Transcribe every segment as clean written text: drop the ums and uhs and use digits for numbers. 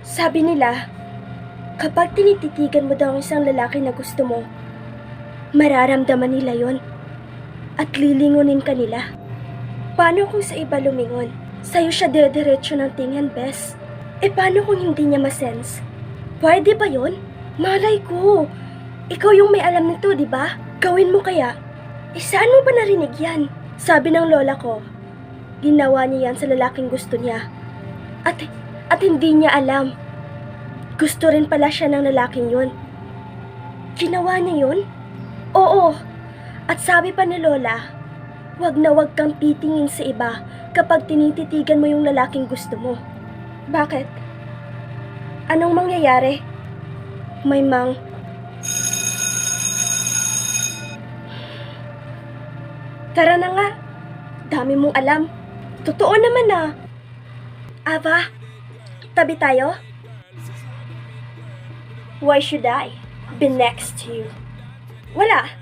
Sabi nila, kapag tinititigan mo daw ang isang lalaki na gusto mo, mararamdaman nila yon at lilingunin ka nila. Paano kung sa iba lumingon? Sa'yo siya dediretso ng tingin, Bes. Paano kung hindi niya masense? Pwede ba yon? Malay ko. Ikaw yung may alam nito, di ba? Gawin mo kaya. Saan mo ba narinig yan? Sabi ng lola ko, ginawa niya yan sa lalaking gusto niya. At hindi niya alam. Gusto rin pala siya ng lalaking yun. Ginawa niya yun? Oo. At sabi pa ni lola, wag na wag kang titingin sa iba kapag tinititigan mo yung lalaking gusto mo. Bakit? Anong mangyayari? Tara na nga. Dami mong alam. Totoo naman ah. Ava, tabi tayo? Why should I be next to you? Wala.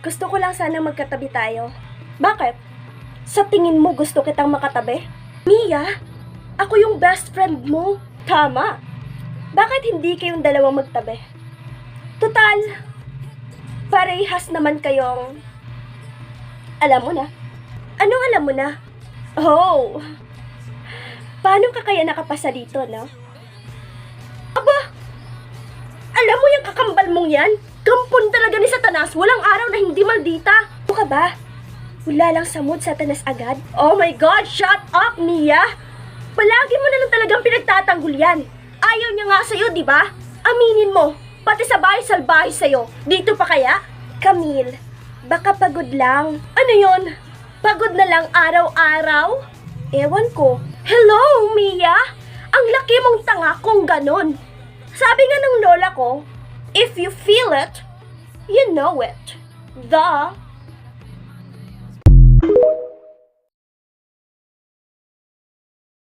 Gusto ko lang sana magkatabi tayo. Bakit? Sa tingin mo gusto kitang makatabi? Mia, ako yung best friend mo. Tama. Bakit hindi kayong dalawang magtabi? Total, parehas naman kayong... Alam mo na. Anong alam mo na? Oh, paano ka kaya nakapasa dito, no? Aba, alam mo yung kakambal mong yan? Kampon talaga ni Satanas. Walang araw na hindi maldita. Ano ka ba? Wala lang sa mood, Satanas agad? Oh my God, shut up, Mia! Palagi mo na lang talagang pinagtatanggol yan. Ayaw niya nga sa'yo, di ba? Aminin mo, pati sa bahay salbahe sa'yo. Dito pa kaya? Camille, baka pagod lang. Ano yon? Pagod na lang araw-araw? Ewan ko. Hello, Mia! Ang laki mong tanga kung ganon. Sabi nga ng lola ko, if you feel it, you know it. The